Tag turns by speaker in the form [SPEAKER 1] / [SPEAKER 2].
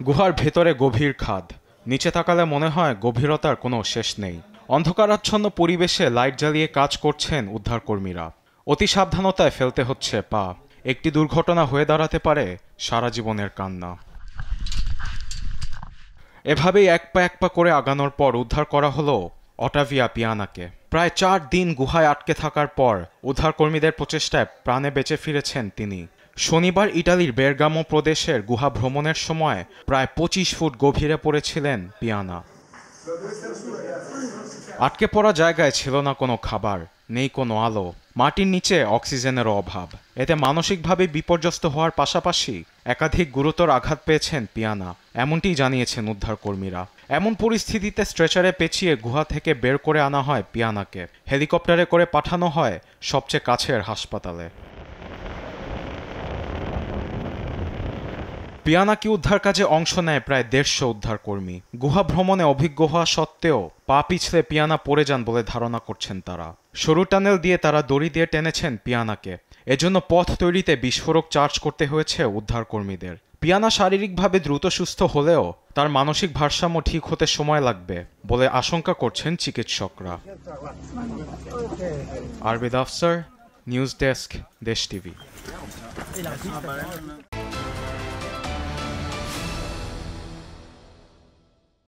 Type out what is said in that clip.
[SPEAKER 1] গুহার ভেতরে গভীর খাদ, নিচে তাকালে মনে হয় গভীরতার কোনো শেষ নেই। অন্ধকারাচ্ছন্ন পরিবেশে লাইট জ্বালিয়ে কাজ করছেন উদ্ধারকর্মীরা। অতি সাবধানতায় ফেলতে হচ্ছে পা। একটি দুর্ঘটনা হয়ে দাঁড়াতে পারে সারা জীবনের কান্না। এভাবেই এক পা করে আগানোর পর উদ্ধার করা হলো অটাভিয়া পিয়ানাকে। প্রায় 4 দিন গুহায় আটকে থাকার পর উদ্ধারকর্মীদের প্রচেষ্টায় প্রাণে বেঁচে ফিরেছেন তিনি। শনিবার ইটালির বেরগামো প্রদেশের গুহা ভ্রমণের সময় প্রায় 25 ফুট গভীরে পড়েছিলেন পিয়ানা। আটকে পড়া জায়গায় ছিল না কোনো খাবার, নেই কোনো আলো, মাটির নিচে অক্সিজেনেরও অভাব। এতে মানসিকভাবে বিপর্যস্ত হওয়ার পাশাপাশি একাধিক গুরুতর আঘাত পেয়েছেন পিয়ানা, এমনটি জানিয়েছেন উদ্ধারকর্মীরা। এমন পরিস্থিতিতে স্ট্রেচারে পেঁচিয়ে গুহা থেকে বের করে আনা হয় পিয়ানাকে। হেলিকপ্টারে করে পাঠানো হয় সবচেয়ে কাছের হাসপাতালে। পিয়ানাকে উদ্ধার কাজে অংশ নেয় প্রায় 150 উদ্ধারকর্মী। গুহা ভ্রমণে অভিজ্ঞ হওয়া সত্ত্বেও পা পিছলে পিয়ানা পড়ে যান বলে ধারণা করছেন তারা। সরু টানেল দিয়ে তারা দড়ি দিয়ে টেনেছেন পিয়ানাকে। এজন্য পথ তৈরিতে বিস্ফোরক চার্জ করতে হয়েছে উদ্ধারকর্মীদের। পিয়ানা শারীরিকভাবে দ্রুত সুস্থ হলেও তার মানসিক ভারসাম্য ঠিক হতে সময় লাগবে বলে আশঙ্কা করছেন চিকিৎসকরা। আরবিদ আফসার, নিউজ ডেস্ক, দেশ টিভি।